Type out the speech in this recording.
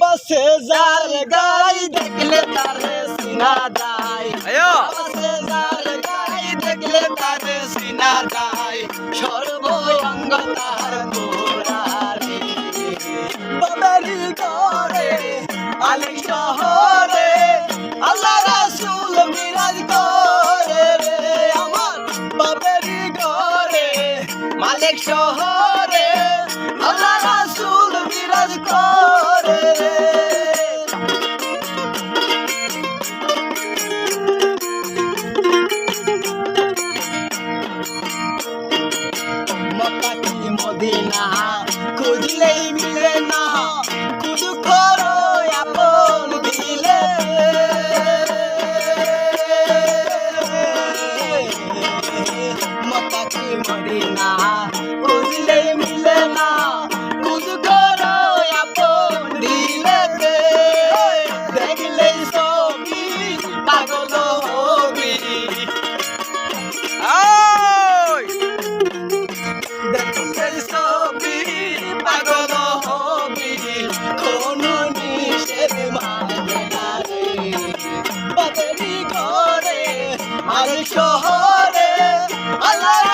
বাবা সে যার গাই দেখলে তারে সিনা যায় বাবা সে যার গাই দেখলে তারে সিনা যায় সর্বঙ্গ তার গোড়ারে বাবারি ঘরে আলী শহরে আল্লাহ রাসূল বিরাজ করে রে আমার বাবারি ঘরে মালিক শহরে আল্লাহ রাসূল বিরাজ করে মক্কা কি মদিনা খুঁজলেই মিলে না শুধু করো আপন দিলে মক্কা কি মদিনা খুঁজলেই মিলে না শুধু করো আপন দিলে দেখলেই ছবি পাগল হবি দেখলেই ছবি পাগল হবি কোনো নিষেধ মানে না রে বাবারি ঘরে আর শহরে আল্লাহ